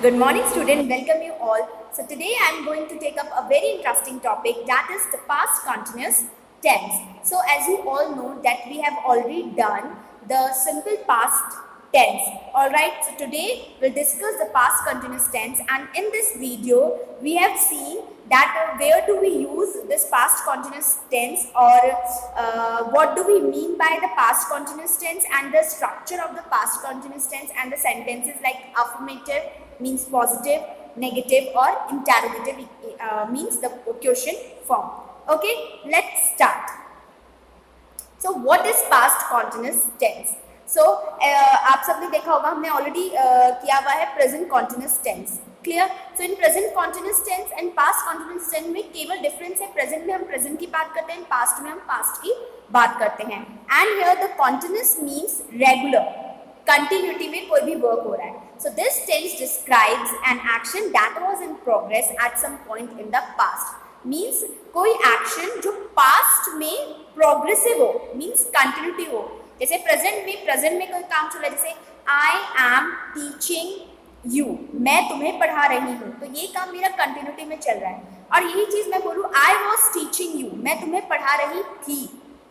Good morning, student. Welcome you all. So today I am going to take up a very interesting topic, that is the past continuous tense. So as you all know that we have already done the simple past tense. Alright, so today we'll discuss the past continuous tense, and in this video we have seen that where do we use this past continuous tense, or what do we mean by the past continuous tense, and the structure of the past continuous tense, and the sentences like affirmative means positive, negative, or interrogative means the question form. Okay, let's start. So what is past continuous tense? So आप सबने देखा होगा, हमने already किया हुआ है present continuous tense. Clear? So in present continuous tense and past continuous tense में केवल डिफरेंस है, प्रेजेंट में हम प्रेजेंट की बात करते हैं, पास्ट में हम पास्ट की बात करते हैं. And here the continuous means regular, continuity में कोई भी वर्क हो रहा है. So this tense describes an action that was in progress at some point in the past. Means कोई action जो past में progressive हो, means continuity हो. जैसे present में कोई काम चल रहा है, जैसे I am teaching you, मैं तुम्हें पढ़ा रही हूँ, तो ये काम मेरा continuity में चल रहा है. और यही चीज मैं बोलूँ I was teaching you, मैं तुम्हें पढ़ा रही थी.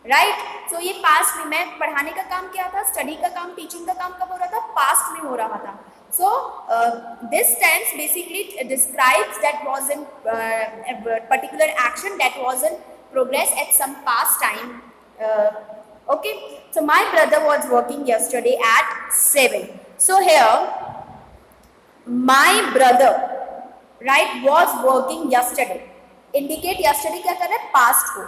राइट, सो ये पास्ट में मैं पढ़ाने का काम क्या था, स्टडी का काम, टीचिंग का काम कब हो रहा था, पास्ट में हो रहा था. So this tense basically describes that was in particular action that was in progress at some past time. Okay, so my brother was working yesterday at 7. So here my brother, right, was working yesterday, indicate yesterday क्या कर रहा है, past को,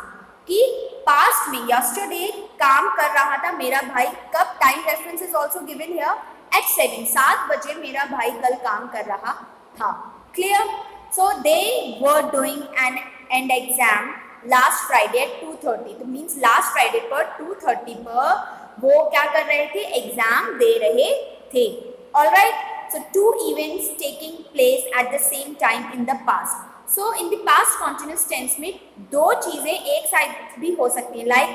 कि past में yesterday काम कर रहा था मेरा भाई. कब? Time reference is also given here eight 7, 7 बजे मेरा भाई कल काम कर रहा था. Clear? So they were doing an and exam last Friday at 2:30. तो मीन्स लास्ट फ्राइडे पर 2:30 पर वो क्या कर रहे थे, एग्जाम दे रहे थे. Alright, so two events taking place at the same time in the past. So in the past continuous tense में दो चीजें एक साइड भी हो सकती हैं, like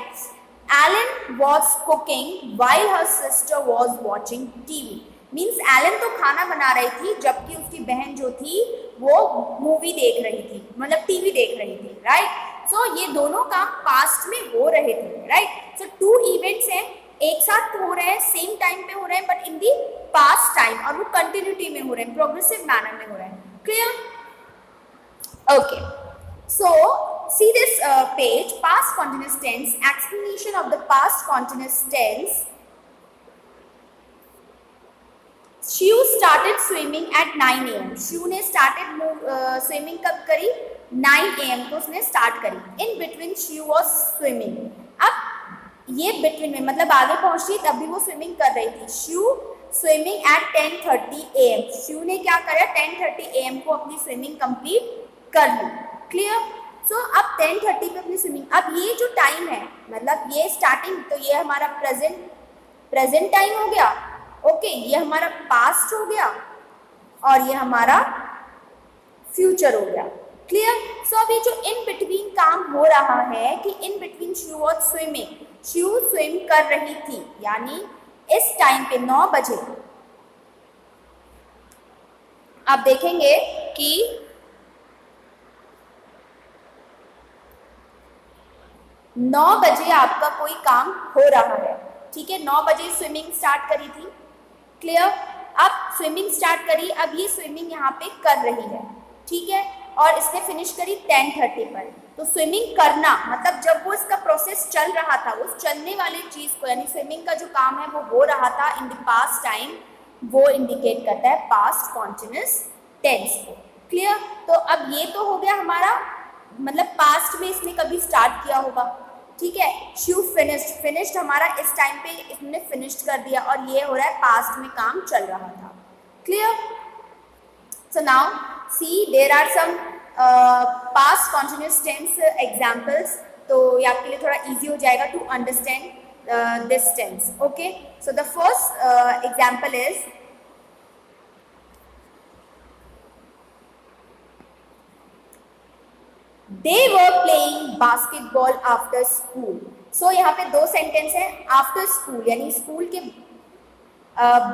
Alan was cooking while her sister was watching TV. Means Alan तो खाना बना रही थी जबकि उसकी बहन जो थी वो मूवी देख रही थी, मतलब टीवी देख रही थी. राइट, सो ये दोनों काम पास्ट में हो रहे थे. राइट, सो टू इवेंट्स हैं, एक साथ हो रहे हैं, सेम टाइम पे हो रहे हैं, but in the past time, और वो कंटिन्यूटी में हो रहे हैं, प्रोग्रेसिव मैनर में हो रहे हैं. Clear? Okay, so see this page, past continuous tense, explanation of the past continuous tense. Shiv started swimming at 9 a.m. Shiv ने started swimming कब करी, 9 a.m. को उसने start करी. In between Shiv was swimming. अब ये between में मतलब आगे पहुंची तब भी वो swimming कर रही थी. Shiv swimming at 10:30 a.m. Shiv ने क्या करा, 10:30 a.m. को अपनी swimming complete कर ली. क्लियर? सो अब 10:30 पे अपनी स्विमिंग, अब ये जो टाइम है, मतलब ये स्टार्टिंग, तो ये हमारा प्रेजेंट टाइम हो गया. ओके, ये हमारा पास्ट हो गया और ये हमारा फ्यूचर हो गया. क्लियर? सो अभी जो इन बिटवीन काम हो रहा है कि in between she was swimming, she swim कर रही थी, यानी इस टाइम पे 9 बजे आप देखेंगे कि 9 बजे आपका कोई काम हो रहा है. ठीक है, 9 बजे स्विमिंग स्टार्ट करी थी. क्लियर? अब स्विमिंग स्टार्ट करी, अब ये स्विमिंग यहाँ पे कर रही है. ठीक है, और इसने फिनिश करी 10:30 पर. तो स्विमिंग करना मतलब जब वो इसका प्रोसेस चल रहा था, उस चलने वाली चीज को, यानी स्विमिंग का जो काम है वो हो रहा था इन द पास्ट टाइम, वो इंडिकेट करता है पास्ट कॉन्टिन्यूस टेंस को. क्लियर? तो अब ये तो हो गया हमारा, मतलब पास्ट में इसने कभी स्टार्ट किया होगा. ठीक है, शिव फिनिश्ड हमारा इस टाइम पे इसने फिनिश्ड कर दिया, और ये हो रहा है पास्ट में काम चल रहा था. Clear? So now see there are some past continuous tense examples, तो ये आपके लिए थोड़ा इजी हो जाएगा to understand this tense. Okay, so the first example is They were playing basketball after school. So यहाँ पे दो सेंटेंस है, आफ्टर स्कूल यानी स्कूल के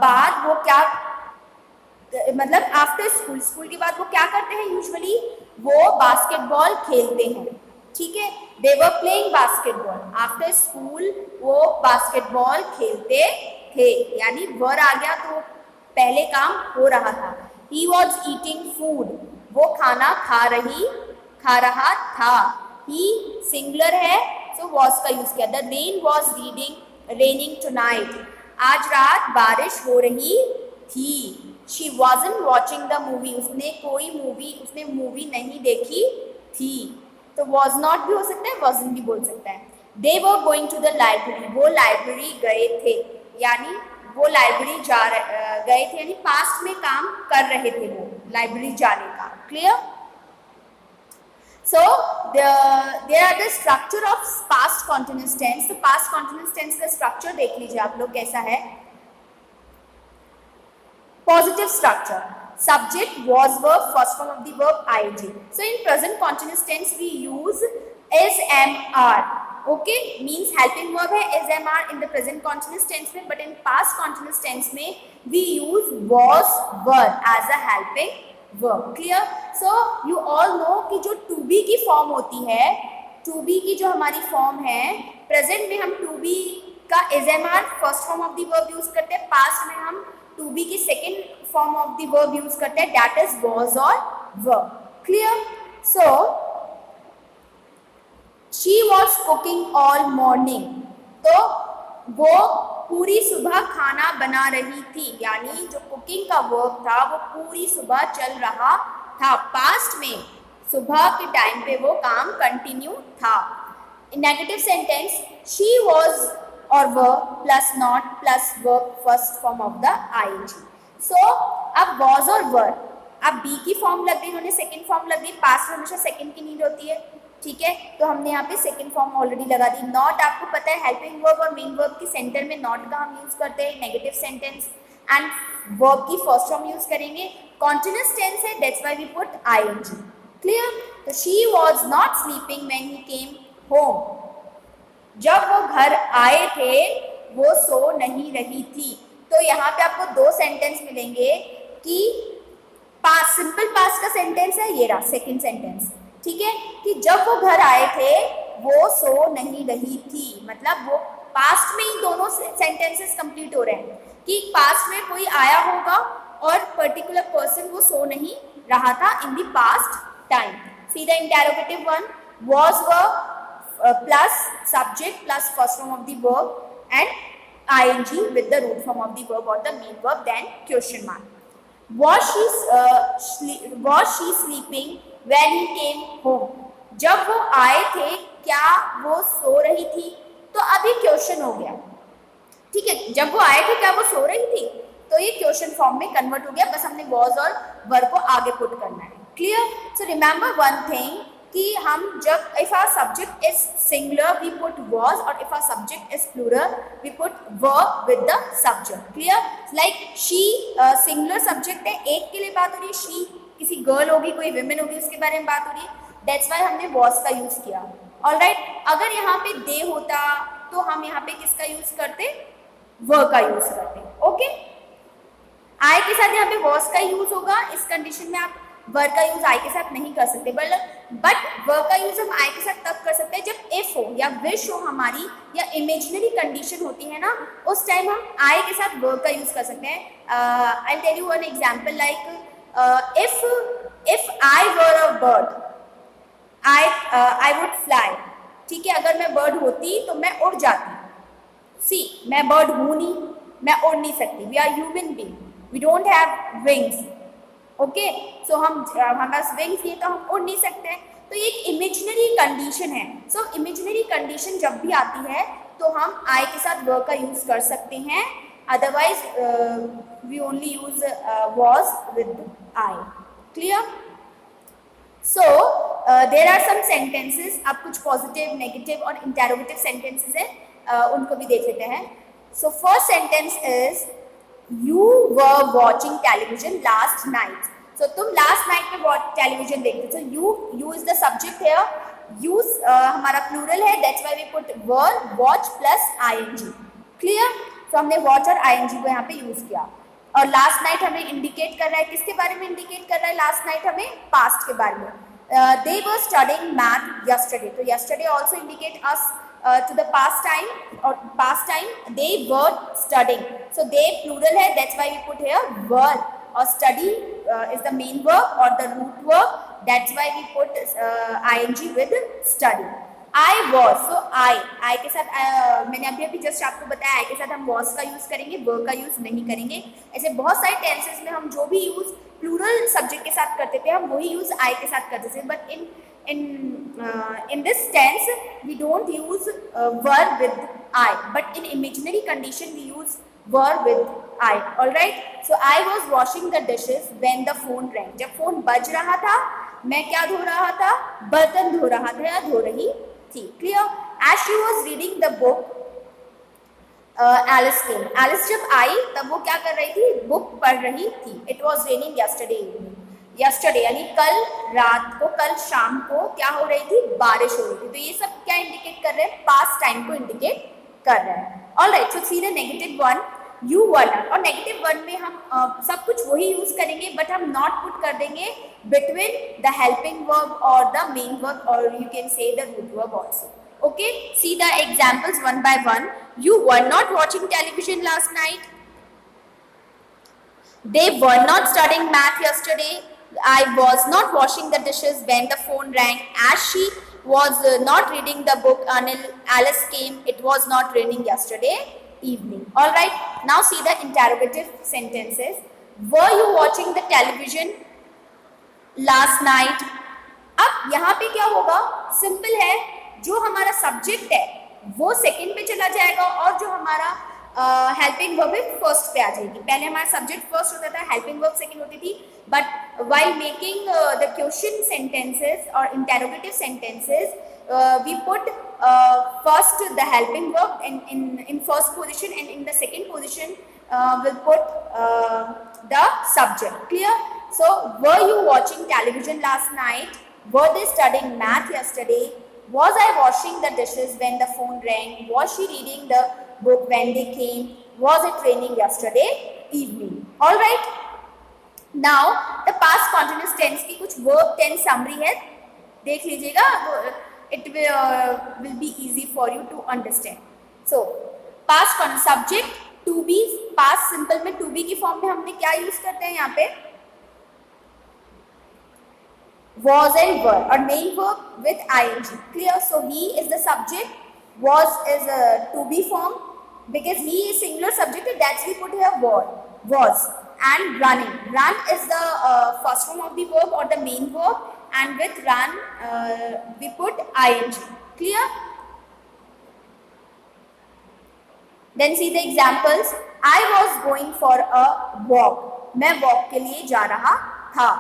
बाद वो क्या मतलब आफ्टर स्कूल, स्कूल के बाद वो क्या करते हैं यूजुअली, वो बास्केटबॉल खेलते हैं, ठीक है। They were playing basketball, after school वो बास्केटबॉल खेलते थे, यानी वर आ गया तो पहले काम हो रहा था। ही वॉज ईटिंग फूड, वो खाना खा रहा था। ही सिंगुलर है सो वॉज का यूज किया। The rain was raining tonight, आज रात बारिश हो रही थी। She wasn't watching the movie, उसने मूवी नहीं देखी थी। तो वॉज नॉट भी हो सकता है, वॉजंट भी बोल सकता है। They were going to the library, वो लाइब्रेरी गए थे, यानी वो लाइब्रेरी गए थे, यानी पास्ट में काम कर रहे थे वो लाइब्रेरी जाने का। Clear? So there are the structure of past continuous tense. तो past continuous tense का structure देख लीजिए आप लोग कैसा है। Positive structure, subject, was, verb, first form of the verb ing. So in present continuous tense we use SMR. Okay, means helping verb है SMR in the present continuous tense में, but in past continuous tense में we use was, were as a helping verb. Clear? So you all know कि जो to be की form होती है, to be की जो हमारी फॉर्म है, प्रेजेंट में हम to be का SMR first form of the verb use करते हैं, पास्ट में हम to be की second form of the verb use करते हैं, that is was or were. Clear? So she was cooking all morning, तो वो पूरी सुबह खाना बना रही थी, यानी जो कुकिंग का वर्ब था वो पूरी सुबह चल रहा था, पास्ट में सुबह के टाइम पे वो काम कंटिन्यू था। नेगेटिव सेंटेंस, शी वॉज और verb plus not plus verb first form of the ING. So अब वॉज और वर, अब बी की फॉर्म लग गई, उन्होंने सेकेंड फॉर्म लग गई, पास्ट में हमेशा सेकेंड की नीड होती है, ठीक है। तो हमने यहाँ पे सेकंड फॉर्म ऑलरेडी लगा दी। नॉट आपको पता है हेल्पिंग वर्ब और मेन वर्ब की सेंटर में नॉट का हम यूज करते हैं नेगेटिव सेंटेंस, एंड वर्ब की फर्स्ट फॉर्म यूज करेंगे। कॉन्टिन्यूअस टेंस है, that's why we put ING. Clear? तो she was not sleeping when he came home, जब वो घर आए थे वो सो नहीं रही थी। तो यहाँ पे आपको दो सेंटेंस मिलेंगे कि पास्ट, सिंपल पास्ट का सेंटेंस है ये रहा सेकेंड सेंटेंस, ठीक है, कि जब वो घर आए थे वो सो नहीं रही थी, मतलब वो पास्ट में ही दोनों सेंटेंसेस कंप्लीट हो रहे हैं कि पास्ट में कोई आया होगा और पर्टिकुलर पर्सन वो सो नहीं रहा था इन the past time. See the interrogative one, was verb plus subject plus first form of the verb and ing with the root form of the verb or the main verb, then question mark. Was she sleeping when he came home, जब वो आए थे क्या वो सो रही थी? तो अभी क्वेश्चन हो गया, ठीक है, जब वो आए थे क्या वो सो रही थी, तो ये क्वेश्चन फॉर्म में कन्वर्ट हो गया, बस हमने वॉज और वर को आगे पुट करना है। Clear? So remember one thing कि हम जब if our subject is singular we put was, और if our subject is plural we put were with the subject. Clear? Like she singular subject है, एक के लिए बात हो रही है, शी किसी गर्ल होगी, कोई विमेन होगी, उसके बारे में बात हो रही है, दैट्स वाई हमने वॉज का यूज किया। ऑलराइट, अगर यहाँ पे दे होता तो हम यहाँ पे किसका यूज करते? वर का यूज करते। ओके, आई के साथ यहाँ पे वॉज का यूज होगा, इस कंडीशन में आप वर का यूज आई के साथ नहीं कर सकते, बट वर का यूज हम आई के साथ तब कर सकते हैं जब इफ हो या विश हो हमारी, या इमेजिनरी कंडीशन होती है ना, उस टाइम हम आई के साथ वर का यूज कर सकते हैं। I tell you one example, like if I were a bird, I would fly, ठीक है, अगर मैं बर्ड होती तो मैं उड़ जाती। सी, मैं बर्ड हूँ नहीं, मैं उड़ नहीं सकती, we are human being, we don't have wings, okay, so हमारे पास विंग्स नहीं तो हम उड़ नहीं सकते। तो ये एक इमेजिनरी कंडीशन है। सो इमेजिनरी कंडीशन जब भी आती है तो हम आई के साथ वर्ब का यूज कर सकते हैं, otherwise we only use was with I. Clear? So there are some sentences, अब कुछ positive, negative और interrogative sentences है, उनको भी देख लेते हैं। So first sentence is you were watching television last night. So तुम last night में television देखते, so you is the subject here, use हमारा plural है, that's why we put were, watch plus ing. Clear? तो हमने watch और ING को यहाँ पे यूज किया। और लास्ट नाइट हमें इंडिकेट कर रहा है, किसके बारे में इंडिकेट कर रहा है लास्ट नाइट हमें? पास्ट के बारे में. They were studying math yesterday. तो yesterday also indicate us to the past time or past time. They were studying. So they plural है, that's why we put here were. Or study is the main verb or the root verb. That's why we put ing with study. I was. So I के साथ मैंने अभी just आपको बताया I के साथ हम was का यूज करेंगे, were का यूज नहीं करेंगे. ऐसे बहुत सारे टेंसेस में हम जो भी यूज प्लूरल सब्जेक्ट के साथ करते थे हम वही यूज I के साथ करते थे. But in this tense we don't use were with I, but in imaginary condition we use were with I. All right. So I was washing the dishes when the phone rang. जब phone बज रहा था मैं क्या धो रहा था? बर्तन धो रहा था या धो रही थी. Clear? As she was reading the book, Alice came. Alice जब आई तब वो क्या कर रही थी? बुक पढ़ रही थी. It was raining yesterday evening. Yesterday यानी कल रात को, कल शाम को क्या हो रही थी? बारिश हो रही थी. तो ये सब क्या इंडिकेट कर रहे हैं? पास्ट टाइम को इंडिकेट कर रहे हैं. Alright. So see the negative one, you were not. और नेगेटिव वन में हम सब कुछ वही यूज करेंगे बट हम नॉट पुट कर देंगे बिटवीन द हेल्पिंग वर्ब और द मेन वर्ब और you can say the root verb also. Okay, see the examples one by one. You were not watching television last night. They were not studying math yesterday. I was not washing the dishes when the phone rang. As she was not reading the book until Alice came. It was not raining yesterday evening. All right. Now see the interrogative sentences. Were you watching the television last night? अब यहाँ पे क्या होगा? Simple है. जो हमारा subject है वो सेकंड पे चला जाएगा और जो हमारा हेल्पिंग वर्ब है फर्स्ट पे आ जाएगी. पहले हमारा सब्जेक्ट फर्स्ट होता था, हेल्पिंग वर्ब सेकंड होती थी. But while making the question sentences और interrogative sentences we put first the helping verb in first position and in the second position we'll put the subject. Clear? So were you watching television last night? Were they studying math yesterday? Was I washing the dishes when the phone rang? Was she reading the book when they came? Was it raining yesterday evening? All right. Now the past continuous tense की कुछ verb tense summary है, देख लीजिएगा. It will be easy for you to understand. So past continuous subject to be, past simple में to be की form में हमने क्या यूज करते हैं यहाँ पे? Was and were, or main verb with ing. Clear? So he is the subject, was is a to be form because he is singular subject, that's we put here was. And running, run is the first form of the verb or the main verb, and with run we put ing. Clear? Then see the examples. I was going for a walk. मैं walk के लिए जा रहा था.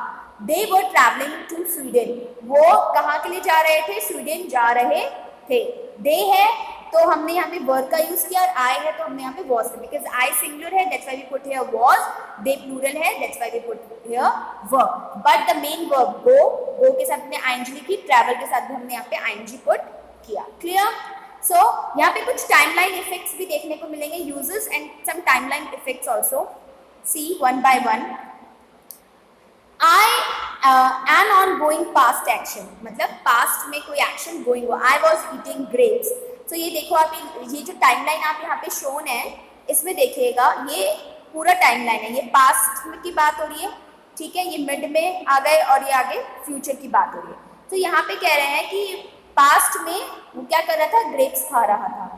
They were traveling to Sweden. वो कहाँ के लिए जा रहे थे? स्वीडन जा रहे थे. They है तो हमने यहाँ पे were का यूज किया और I है तो हमने यहाँ पे was किया. Because I singular है, that's why we put here was. They plural है, that's why we put here were. But the main verb go के साथ हमने ing लिखी, travel के साथ भी हमने यहाँ पे ing put किया. Clear? So यहाँ पे कुछ timeline effects भी देखने को मिलेंगे, uses and some timeline effects also. See one by one. an ongoing past action, मतलब past में कोई action going हुआ. I was eating grapes. So ये देखो आप, ये जो टाइमलाइन आप यहाँ पे शोन है इसमें देखिएगा, ये पूरा टाइमलाइन है. ये पास्ट की बात हो रही है, ठीक है, ये मिड में आ गए और ये आगे फ्यूचर की बात हो रही है. तो यहाँ पे कह रहे हैं कि पास्ट में वो क्या कर रहा था? ग्रेप्स खा रहा था.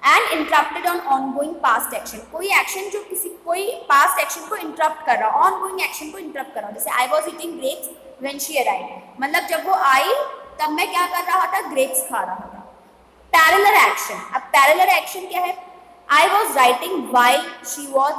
And interrupted on ongoing past action, कोई एक्शन जो कोई पास्ट एक्शन को इंटरप्ट कर रहा, ऑनगोइंग एक्शन को इंटरप्ट कर रहा. जैसे आई was eating grapes when she arrived, मतलब जब वो आई तब मैं क्या कर रहा था? ग्रेप्स खा रहा था. पैरेलल एक्शन, अब पैरेलल एक्शन क्या है? I was writing while she was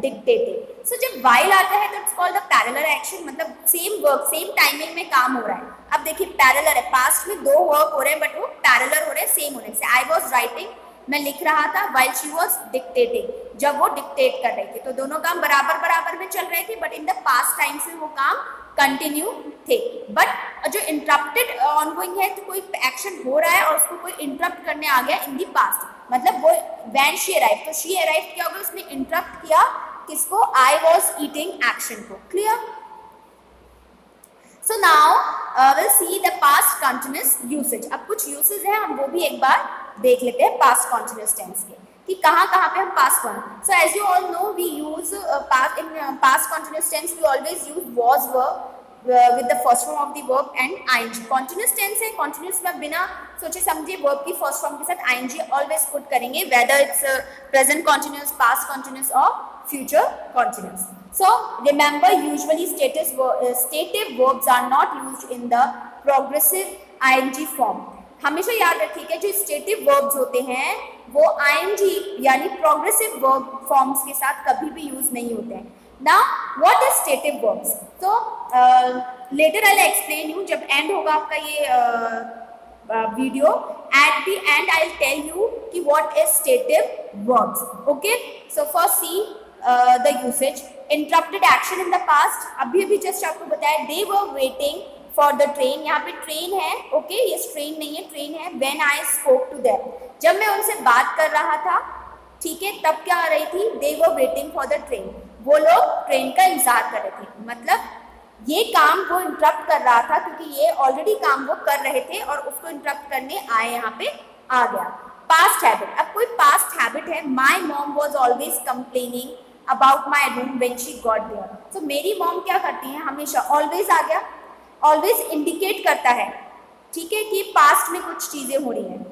dictating. So जब व्हाइल आता है तो it's called the parallel action, मतलब सेम वर्क सेम टाइमिंग में काम हो रहा है. अब देखिए पैरेलल है, पास्ट में दो वर्क हो रहे हैं बट वो पैरेलल हो रहे हैं, सेम हो रहे हैं. जैसे आई वॉज राइटिंग, मैं लिख रहा था, व्हाइल शी वॉज डिक्टेटिंग, जब वो डिक्टेट कर रही थी. तो दोनों काम बराबर बराबर में चल रहे थे but in the past time से वो काम कंटिन्यू थे. बट जो इंटरप्टेड ऑनगोइंग है तो कोई एक्शन हो रहा है और उसको कोई इंटरप्ट करने आ गया इन दी पास्ट, मतलब वो व्हेन शी अराइव, तो शी अराइव क्या होगा? उसने इंटरप्ट किया किसको, आई वॉज ईटिंग एक्शन को। Clear? So now will see the past continuous usage. अब कुछ यूसेज है, हम वो भी एक बार देख लेते हैं पास्ट कंटिन्यूअस टेंस के, कि कहाँ कहाँ पे हम पास्ट कौन। So as you all know we use past continuous tense we always use was verb with the first form of the verb and ing। continuous tense है, continuous में बिना सोचे समझे verb की first form के साथ ing always put करेंगे, whether it's present continuous, past continuous or future continuous। so remember usually stative verbs are not used in the progressive ing form। हमेशा याद रखिएगा जो stative verbs होते हैं वो ing यानी progressive verb forms के साथ कभी भी यूज नहीं होते हैं। Now what is stative verbs? So later I'll explain you, जब end होगा आपका ये video, at the end I'll tell you कि what is stative verbs। okay, so first see the usage। interrupted action in the past, अभी just आपको बताया they were waiting for the train। यहाँ पे train है, okay, ये train नहीं है, train है। when I spoke to them, जब मैं उनसे बात कर रहा था, ठीक है, तब क्या आ रही थी, they were waiting for the train, वो लोग ट्रेन का इंतजार कर रहे थे। मतलब ये काम वो इंटरप्ट कर रहा था क्योंकि ये ऑलरेडी काम वो कर रहे थे और उसको इंटरप्ट करने आए, यहाँ पे आ गया। पास्ट हैबिट, अब कोई पास्ट हैबिट है, my mom was always complaining about my room when she got there. तो मेरी मॉम क्या करती है, हमेशा ऑलवेज आ गया, ऑलवेज इंडिकेट करता है, ठीक है, कि पास्ट में कुछ चीजें हो रही हैं।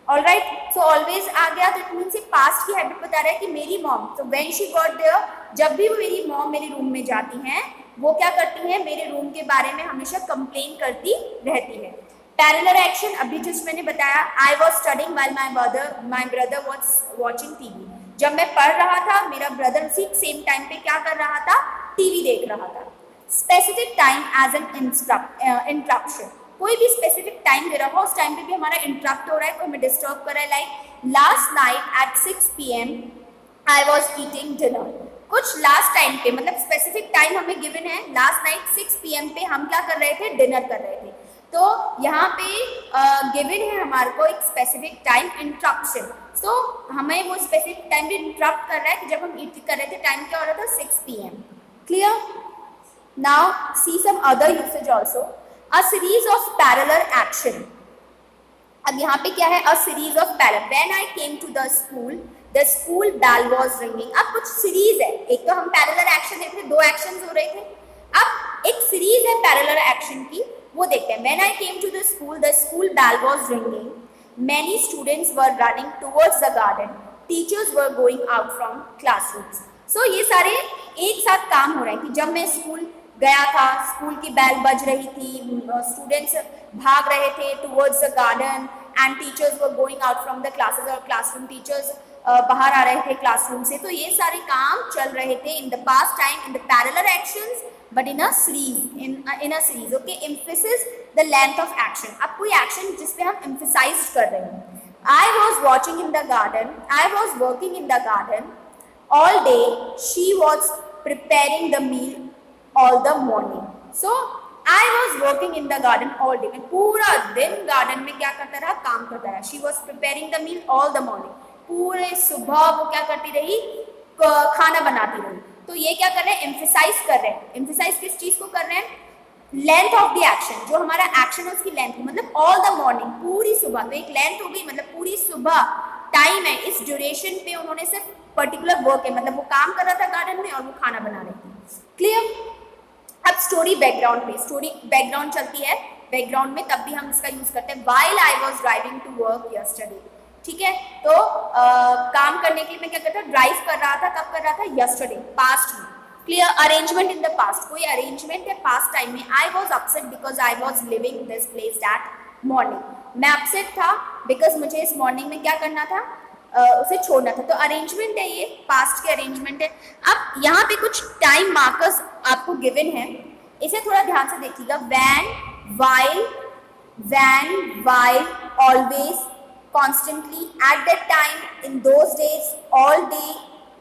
ऑलराइट, सो ऑलवेज आ गया तो इट मीन्स पास्ट की हैबिट बता रहा है कि मेरी मॉम, तो व्हेन शी गॉट देयर, जब भी मेरी मॉम मेरे रूम में जाती हैं वो क्या करती हैं, मेरे रूम के बारे में हमेशा कंप्लेन करती रहती है। पैरेलल एक्शन, अभी जस्ट मैंने बताया, I was studying while my brother was watching TV. जब मैं पढ़ रहा था मेरा ब्रदर उसी सेम टाइम पे क्या कर रहा था, टीवी देख रहा था। Specific time as an interruption, कोई भी स्पेसिफिक टाइम दे रहा हो, उस टाइम पे भी हमारा इंटरप्ट हो रहा है, कोई हमें डिस्टर्ब कर रहा है। Like last night at 6 PM I was eating dinner. कुछ लास्ट टाइम पे, मतलब स्पेसिफिक टाइम हमें गिवन है, लास्ट नाइट 6 PM पे हम क्या कर रहे थे, डिनर कर रहे थे। तो यहाँ पे गिवन है हमारे को एक स्पेसिफिक टाइम इंटरप्शन। सो हमें वो स्पेसिफिक टाइम पे इंटरप्ट कर रहा है कि जब हम ईट कर रहे थे, टाइम क्या हो रहा था, 6 PM। Clear? Now see some other usage also. A series of parallel action। अब यहाँ पे क्या है, a series of parallel। When I came to the school bell was ringing। अब कुछ सीरीज है, एक तो हम पैरेलल एक्शन देख रहे थे, दो एक्शंस हो रहे थे, अब एक सीरीज है पैरेलल एक्शन की, वो देखते हैं। When I came to the school bell was ringing, many students were running towards the garden, teachers were going out from classrooms। So ये सारे एक साथ काम हो रहे हैं कि जब मैं स्कूल गया था, स्कूल की बेल बज रही थी, स्टूडेंट्स भाग रहे थे towards the garden and teachers were going out from the classes, और क्लासरूम टीचर्स बाहर आ रहे थे क्लासरूम से। तो ये सारे काम चल रहे थे इन the past time, in the parallel actions, but in a series. Okay, emphasis the length of action. अब कोई एक्शन जिस पे हम एम्फेसाइज कर रहे हैं। I was watching in the garden, I was working in the garden all day, she was preparing the meal all the morning। so I was working in the garden all day। मैं पूरा दिन garden में क्या करता रहा, काम करता रहा। she was preparing the meal all the morning। पूरे सुबह वो क्या करती रही, खाना बनाती रही। तो ये क्या कर रहे हैं, एम्फेसाइज कर रहे हैं। एम्फेसाइज किस चीज को कर रहे हैं, लेंथ ऑफ द एक्शन। जो हमारा एक्शन है उसकी लेंथ, मतलब ऑल द मॉर्निंग, पूरी सुबह। तो एक लेंथ हो गई, मतलब पूरी सुबह टाइम है, इस ड्यूरेशन पे उन्होंने सिर्फ पर्टिकुलर वर्क है, मतलब वो काम कर रहा था गार्डन में और वो खाना बना रही थी। क्लियर? अब स्टोरी बैकग्राउंड पे, स्टोरी बैकग्राउंड चलती है बैकग्राउंड में, तब भी हम इसका यूज करते हैं। While I was driving to work yesterday. ठीक है, तो काम करने के लिए मैं क्या करता, ड्राइव कर रहा था, कब कर रहा था, यस्टरडे, पास्ट में। Clear? Arrangement in the past, कोई अरेंजमेंट है पास्ट टाइम में। I was upset because I was living this place that morning. मैं अपसेट था बिकॉज मुझे इस मॉर्निंग में क्या करना था, उसे छोड़ना था। तो अरेंजमेंट है, ये पास्ट के अरेंजमेंट है। अब यहाँ पे कुछ टाइम मार्कर्स आपको गिवन है, इसे थोड़ा ध्यान से देखिएगा। when, while, always, constantly, at that time, in those days, all day,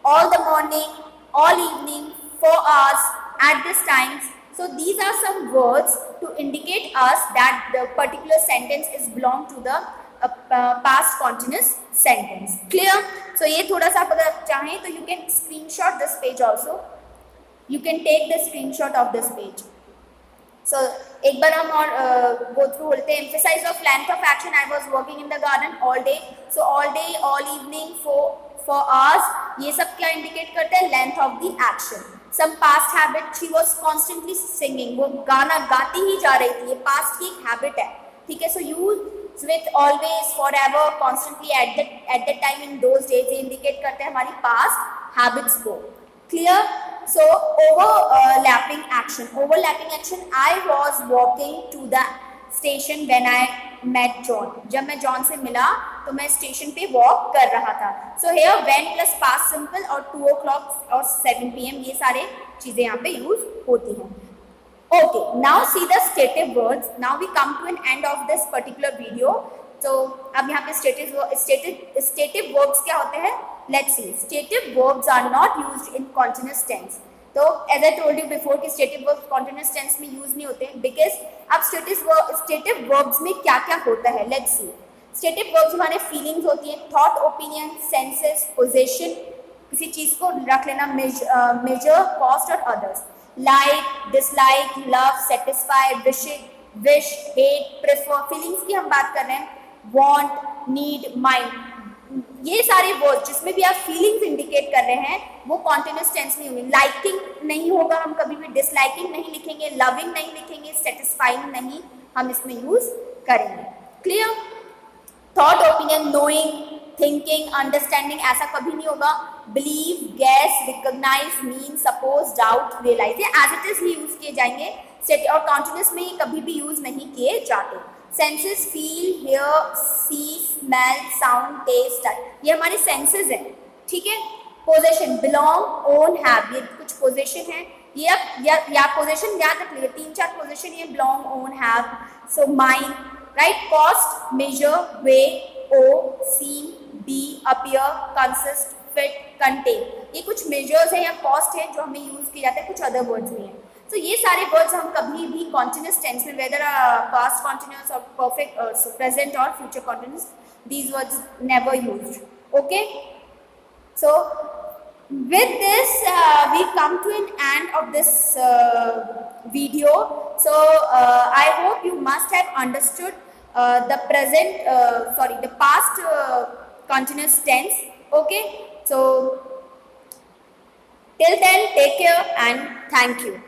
all the morning, all evening, for hours, at this times। So these are some words to indicate us that the particular sentence is belong to the past continuous sentence. Clear? So ये थोड़ा सा अगर आप चाहें तो you can screenshot this page also. You can take the screenshot of this page. So एक बार हम और go through बोलते हैं. Emphasize of length of action. I was working in the garden all day. So all day, all evening, for hours. ये सब क्या indicate करते हैं? Length of the action. Some past habit. She was constantly singing. वो गाना गाती ही जा रही थी. ये past की एक habit है. ठीक है? So use with always, forever, constantly, at that time, in those days. ये indicate करते हैं हमारी past habits को. Clear? So overlapping action. Overlapping action. I was walking to the station when I met John. जब मैं John से मिला तो मैं स्टेशन पे वॉक कर रहा था. So here when plus past simple और 2 o'clock और 7 PM ये सारे चीजें यहाँ पे यूज होती हैं. Okay, now see the stative words. Now we come to an end of this particular video. So अब यहाँ पे stative verbs क्या होते हैं? Let's see. Stative verbs are not used in continuous tense. तो as I told you before कि stative verbs continuous tense में use नहीं होते because अब stative verbs में क्या क्या होता है? Let's see. Stative verbs हमारे feelings होती हैं, thought, opinion, senses, possession, किसी चीज को रख लेना, measure, cost और others. Like, dislike, love, satisfy, wish, hate, prefer. Feelings की हम बात कर रहे हैं. Want, need, mind. ये सारे वर्ड्स जिसमें भी आप फीलिंग्स इंडिकेट कर रहे हैं वो कॉन्टिन्यूस टेंस में होंगे. लाइकिंग नहीं होगा, हम कभी भी डिसलाइकिंग नहीं लिखेंगे, लविंग नहीं लिखेंगे, सेटिस्फाइंग नहीं हम इसमें यूज करेंगे. Clear? Thought, opinion, knowing, thinking, understanding ऐसा कभी नहीं होगा. Believe, guess, recognise, mean, suppose, doubt, realise ये एज इट इज ही यूज किए जाएंगे. और कॉन्टिन्यूस में ये कभी भी यूज नहीं किए जाते. Senses, feel, hear, see, smell, sound, taste, ये हमारे सेंसेस हैं. ठीक है? पोजेशन, बिलोंग, ओन, हैव, ये कुछ पोजेशन है. ये अब या पोजेशन याद रख लीजिए, 3-4 पोजेशन ये belong, own, have. So mind, right? Cost, measure, weigh, owe, seem, be, appear, consist, fit, contain, ये कुछ मेजर्स हैं या कॉस्ट है जो हमें यूज किए जाते हैं. कुछ अदर वर्ड्स भी हैं. तो ये सारे वर्ड्स हम कभी भी कॉन्टिन्यूस टेंस में, वेदर पास्ट कॉन्टिन्यूस और परफेक्ट प्रेजेंट और future continuous, these words never used. Okay, so with this we come to an end of this video. So I hope you must have understood the past continuous tense. Okay, so till then take care and thank you.